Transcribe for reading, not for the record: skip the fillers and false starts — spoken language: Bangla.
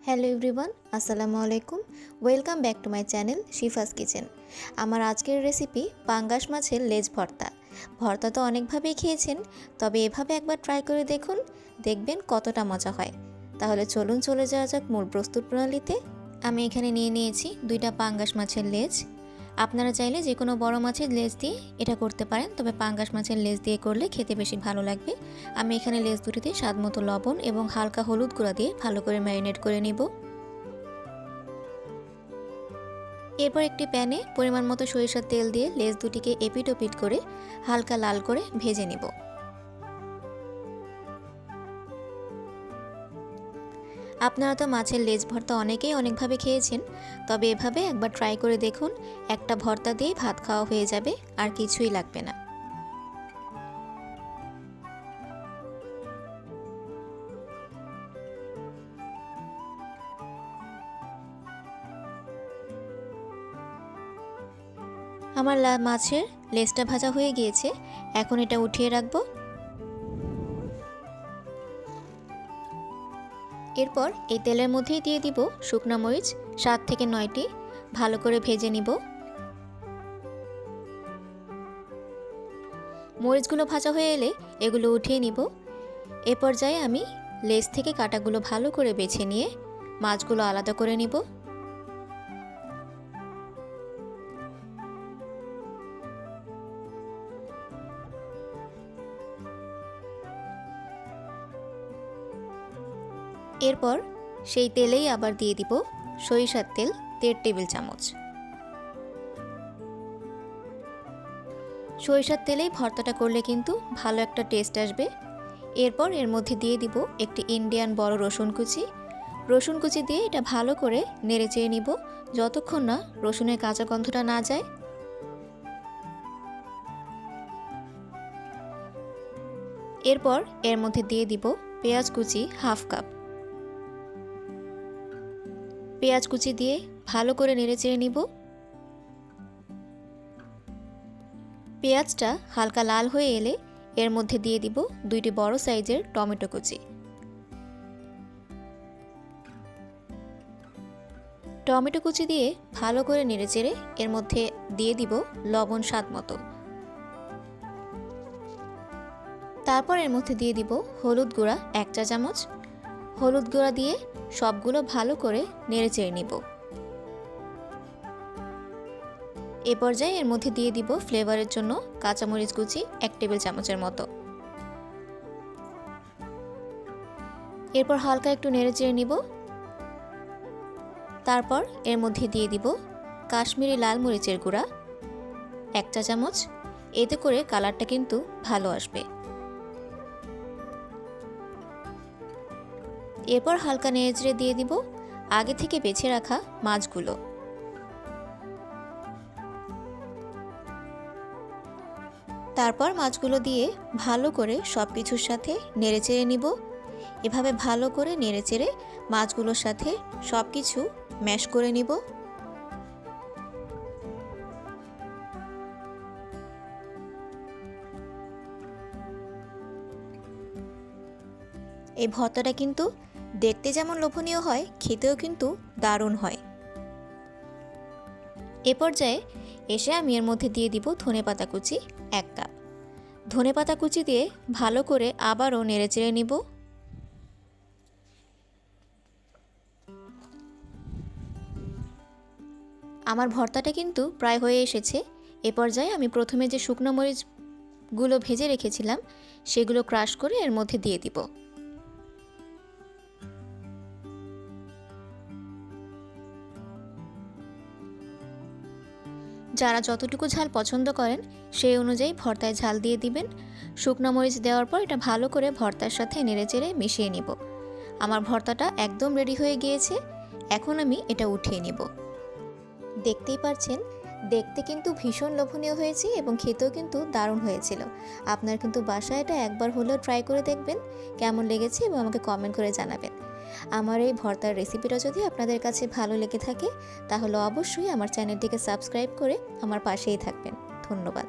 হ্যালো এভরিওয়ান, আসসালামু আলাইকুম। Welcome back to my channel Shifa's Kitchen. আমার আজকের রেসিপি পাঙ্গাস মাছের লেজ ভর্তা। ভর্তা তো অনেকভাবেই খেয়েছেন, তবে এভাবে একবার ট্রাই করে দেখুন, দেখবেন কতটা মজা হয়। তাহলে চলুন চলে যাওয়া যাক মূল প্রস্তুত প্রণালীতে। আমি এখানে নিয়ে নিয়েছি 2টা পাঙ্গাস মাছের লেজ। আপনারা চাইলে যে কোনো বড় মাছের লেজ দিয়ে এটা করতে পারেন, তবে পাঙ্গাস মাছের লেজ দিয়ে করলে খেতে বেশি ভালো লাগবে। আমি এখানে লেজ দুটিতে স্বাদমতো লবণ এবং হালকা হলুদ গুঁড়া দিয়ে ভালো করে ম্যারিনেট করে নিব। এরপর একটি প্যানে পরিমাণ মতো সরিষার তেল দিয়ে লেজ দুটিকে এপিট ওপিট করে হালকা লাল করে ভেজে নিব। আপনারা তো মাছের লেজ ভর্তা অনেকেই অনেকভাবে খেয়েছেন, তবে এভাবে একবার ট্রাই করে দেখুন, একটা ভর্তা দিয়েই ভাত খাওয়া হয়ে যাবে, আর কিছুই লাগবে না। আমার মাছের লেজটা ভাজা হয়ে গিয়েছে, এখন এটা উঠিয়ে রাখবো। এরপর এই তেলের মধ্যেই দিয়ে দিব শুকনো মরিচ 7 থেকে 9টি, ভালো করে ভেজে নিব। মরিচগুলো ভাজা হয়ে এলে এগুলো উঠিয়ে নিব। এ পর্যায়ে আমি লেজ থেকে কাঁটাগুলো ভালো করে বেছে নিয়ে মাছগুলো আলাদা করে নিব। এরপর সেই তেলেই আবার দিয়ে দিব সরিষার তেল 1.5 টেবিল চামচ। সরিষার তেলেই ভর্তাটা করলে কিন্তু ভালো একটা টেস্ট আসবে। এরপর এর মধ্যে দিয়ে দিব একটি ইন্ডিয়ান বড় রসুন কুচি। রসুন কুচি দিয়ে এটা ভালো করে নেড়েচেড়ে নিব যতক্ষণ না রসুনের কাঁচা গন্ধটা না যায়। এরপর এর মধ্যে দিয়ে দিব পেঁয়াজ কুচি হাফ কাপ। পেঁয়াজ কুচি দিয়ে ভালো করে নেড়েচেড়ে নিব। পেঁয়াজটা হালকা লাল হয়ে এলে এর মধ্যে দিয়ে দিব 2টি বড় সাইজের টমেটো কুচি। টমেটো কুচি দিয়ে ভালো করে নেড়েচেড়ে এর মধ্যে দিয়ে দিব লবণ স্বাদ মতো। তারপর এর মধ্যে দিয়ে দিব হলুদ গুঁড়া 1 চা চামচ। হলুদ গুঁড়া দিয়ে সবগুলো ভালো করে নেড়েচেড়ে নিব। এ পর্যায়ে এর মধ্যে দিয়ে দিব ফ্লেভারের জন্য কাঁচামরিচ কুচি 1 টেবিল চামচের মতো। এরপর হালকা একটু নেড়েচেড়ে নিব। তারপর এর মধ্যে দিয়ে দিব কাশ্মীরি লাল মরিচের গুঁড়া 1 চা চামচ। এতে করে কালারটা কিন্তু ভালো আসবে। এরপর হালকা নেড়েচেড়ে দিয়ে দিব আগে থেকে বেছে রাখা মাছগুলো। তারপর মাছগুলো দিয়ে ভালো করে সব কিছুর সাথে নেড়েচেড়ে নিব। এভাবে ভালো করে নেড়েচেড়ে মাছগুলোর সাথে সব কিছু ম্যাশ করে নিব। এই ভর্তাটা কিন্তু দেখতে যেমন লোভনীয় হয়, খেতেও কিন্তু দারুণ হয়। এ পর্যায়ে এসে আমি এর মধ্যে দিয়ে দিব ধনেপাতা কুচি 1 কাপ। ধনেপাতা কুচি দিয়ে ভালো করে আবারও নেড়েচেড়ে নিব। আমার ভর্তাটা কিন্তু প্রায় হয়ে এসেছে। এ পর্যায়ে আমি প্রথমে যে শুকনো মরিচগুলো ভেজে রেখেছিলাম সেগুলো ক্রাশ করে এর মধ্যে দিয়ে দিব। যারা যতটুকু ঝাল পছন্দ করেন সেই অনুযায়ী ভর্তায় ঝাল দিয়ে দিবেন। শুকনো মরিচ দেওয়ার পর এটা ভালো করে ভর্তার সাথে নেড়েচেড়ে মিশিয়ে নিব। আমার ভর্তাটা একদম রেডি হয়ে গিয়েছে। এখন আমি এটা উঠিয়ে নিব। দেখতেই পাচ্ছেন, দেখতে কিন্তু ভীষণ লোভনীয় হয়েছে এবং খেতেও কিন্তু দারুণ হয়েছিল। আপনার কিন্তু বাসায় এটা একবার হলেও ট্রাই করে দেখবেন কেমন লেগেছে এবং আমাকে কমেন্ট করে জানাবেন। আমার এই ভর্তার রেসিপিটা যদি আপনাদের কাছে ভালো লেগে থাকে তাহলে অবশ্যই আমার চ্যানেলটিকে সাবস্ক্রাইব করে আমার পাশেই থাকবেন। ধন্যবাদ।